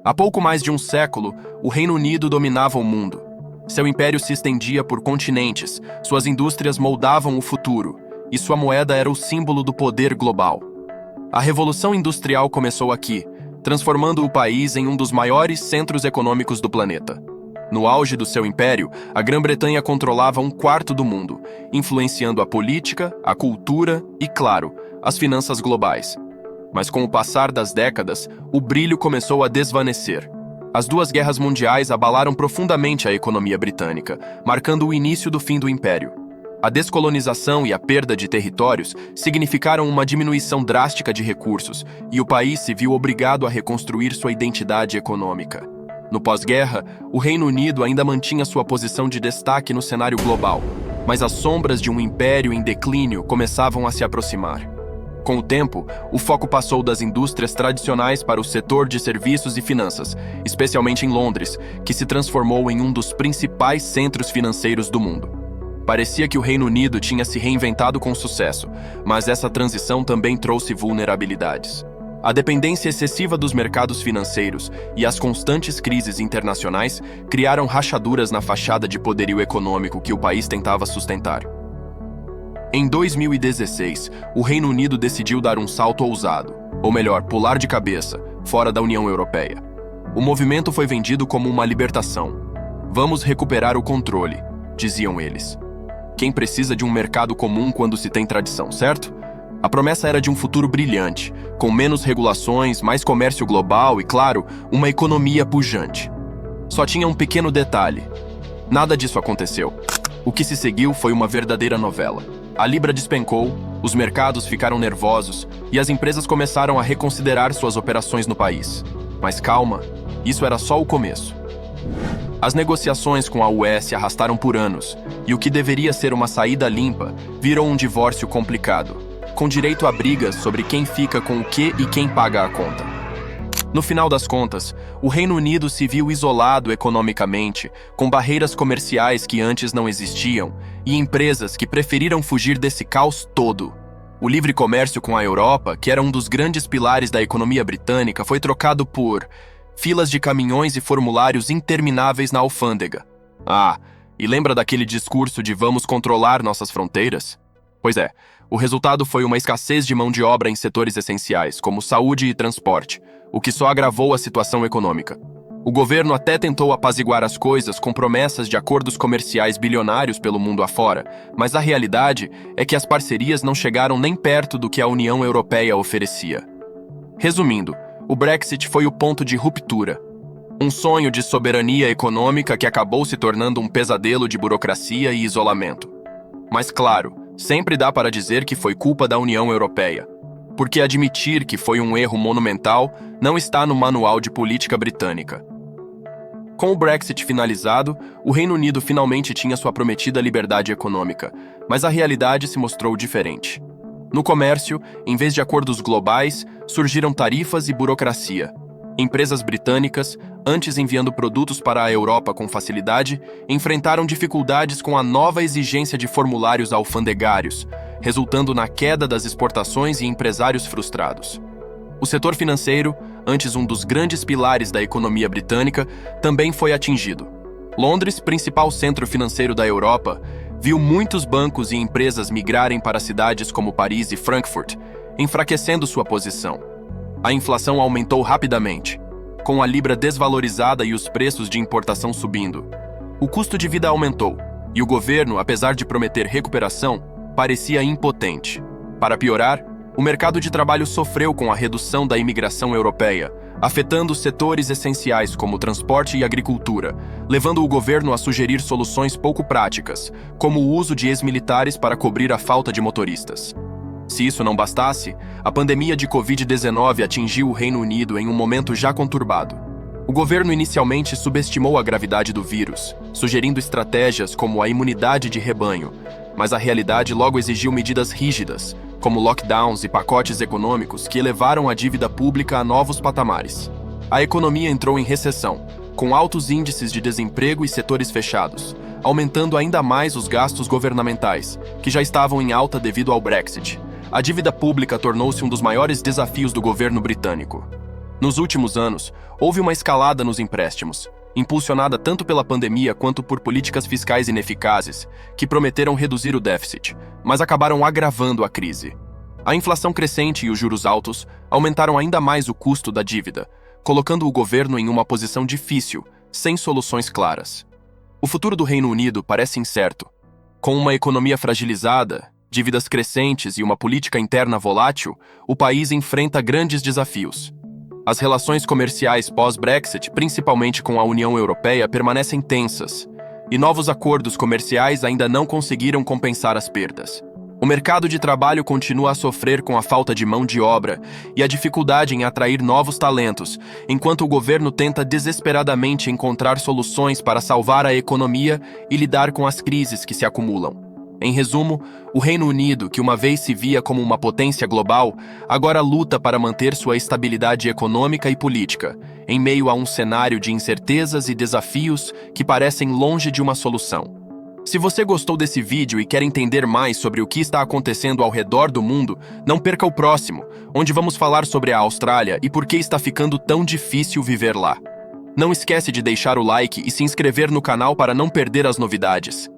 Há pouco mais de um século, o Reino Unido dominava o mundo. Seu império se estendia por continentes, suas indústrias moldavam o futuro, e sua moeda era o símbolo do poder global. A Revolução Industrial começou aqui, transformando o país em um dos maiores centros econômicos do planeta. No auge do seu império, a Grã-Bretanha controlava um quarto do mundo, influenciando a política, a cultura e, claro, as finanças globais. Mas com o passar das décadas, o brilho começou a desvanecer. As duas guerras mundiais abalaram profundamente a economia britânica, marcando o início do fim do império. A descolonização e a perda de territórios significaram uma diminuição drástica de recursos, e o país se viu obrigado a reconstruir sua identidade econômica. No pós-guerra, o Reino Unido ainda mantinha sua posição de destaque no cenário global, mas as sombras de um império em declínio começavam a se aproximar. Com o tempo, o foco passou das indústrias tradicionais para o setor de serviços e finanças, especialmente em Londres, que se transformou em um dos principais centros financeiros do mundo. Parecia que o Reino Unido tinha se reinventado com sucesso, mas essa transição também trouxe vulnerabilidades. A dependência excessiva dos mercados financeiros e as constantes crises internacionais criaram rachaduras na fachada de poderio econômico que o país tentava sustentar. Em 2016, o Reino Unido decidiu dar um salto ousado, ou melhor, pular de cabeça, fora da União Europeia. O movimento foi vendido como uma libertação. Vamos recuperar o controle, diziam eles. Quem precisa de um mercado comum quando se tem tradição, certo? A promessa era de um futuro brilhante, com menos regulações, mais comércio global e, claro, uma economia pujante. Só tinha um pequeno detalhe. Nada disso aconteceu. O que se seguiu foi uma verdadeira novela. A libra despencou, os mercados ficaram nervosos e as empresas começaram a reconsiderar suas operações no país. Mas calma, isso era só o começo. As negociações com a UE se arrastaram por anos, e o que deveria ser uma saída limpa virou um divórcio complicado, com direito a brigas sobre quem fica com o quê e quem paga a conta. No final das contas, o Reino Unido se viu isolado economicamente, com barreiras comerciais que antes não existiam e empresas que preferiram fugir desse caos todo. O livre comércio com a Europa, que era um dos grandes pilares da economia britânica, foi trocado por filas de caminhões e formulários intermináveis na alfândega. E lembra daquele discurso de vamos controlar nossas fronteiras? Pois é, o resultado foi uma escassez de mão de obra em setores essenciais, como saúde e transporte, o que só agravou a situação econômica. O governo até tentou apaziguar as coisas com promessas de acordos comerciais bilionários pelo mundo afora, mas a realidade é que as parcerias não chegaram nem perto do que a União Europeia oferecia. Resumindo, o Brexit foi o ponto de ruptura. Um sonho de soberania econômica que acabou se tornando um pesadelo de burocracia e isolamento. Mas claro, sempre dá para dizer que foi culpa da União Europeia, porque admitir que foi um erro monumental não está no manual de política britânica. Com o Brexit finalizado, o Reino Unido finalmente tinha sua prometida liberdade econômica, mas a realidade se mostrou diferente. No comércio, em vez de acordos globais, surgiram tarifas e burocracia. Empresas britânicas, antes enviando produtos para a Europa com facilidade, enfrentaram dificuldades com a nova exigência de formulários alfandegários, resultando na queda das exportações e empresários frustrados. O setor financeiro, antes um dos grandes pilares da economia britânica, também foi atingido. Londres, principal centro financeiro da Europa, viu muitos bancos e empresas migrarem para cidades como Paris e Frankfurt, enfraquecendo sua posição. A inflação aumentou rapidamente, com a libra desvalorizada e os preços de importação subindo. O custo de vida aumentou, e o governo, apesar de prometer recuperação, parecia impotente. Para piorar, o mercado de trabalho sofreu com a redução da imigração europeia, afetando setores essenciais como transporte e agricultura, levando o governo a sugerir soluções pouco práticas, como o uso de ex-militares para cobrir a falta de motoristas. Se isso não bastasse, a pandemia de Covid-19 atingiu o Reino Unido em um momento já conturbado. O governo inicialmente subestimou a gravidade do vírus, sugerindo estratégias como a imunidade de rebanho, mas a realidade logo exigiu medidas rígidas, como lockdowns e pacotes econômicos que elevaram a dívida pública a novos patamares. A economia entrou em recessão, com altos índices de desemprego e setores fechados, aumentando ainda mais os gastos governamentais, que já estavam em alta devido ao Brexit. A dívida pública tornou-se um dos maiores desafios do governo britânico. Nos últimos anos, houve uma escalada nos empréstimos, impulsionada tanto pela pandemia quanto por políticas fiscais ineficazes, que prometeram reduzir o déficit, mas acabaram agravando a crise. A inflação crescente e os juros altos aumentaram ainda mais o custo da dívida, colocando o governo em uma posição difícil, sem soluções claras. O futuro do Reino Unido parece incerto. Com uma economia fragilizada, dívidas crescentes e uma política interna volátil, o país enfrenta grandes desafios. As relações comerciais pós-Brexit, principalmente com a União Europeia, permanecem tensas, e novos acordos comerciais ainda não conseguiram compensar as perdas. O mercado de trabalho continua a sofrer com a falta de mão de obra e a dificuldade em atrair novos talentos, enquanto o governo tenta desesperadamente encontrar soluções para salvar a economia e lidar com as crises que se acumulam. Em resumo, o Reino Unido, que uma vez se via como uma potência global, agora luta para manter sua estabilidade econômica e política, em meio a um cenário de incertezas e desafios que parecem longe de uma solução. Se você gostou desse vídeo e quer entender mais sobre o que está acontecendo ao redor do mundo, não perca o próximo, onde vamos falar sobre a Austrália e por que está ficando tão difícil viver lá. Não esquece de deixar o like e se inscrever no canal para não perder as novidades.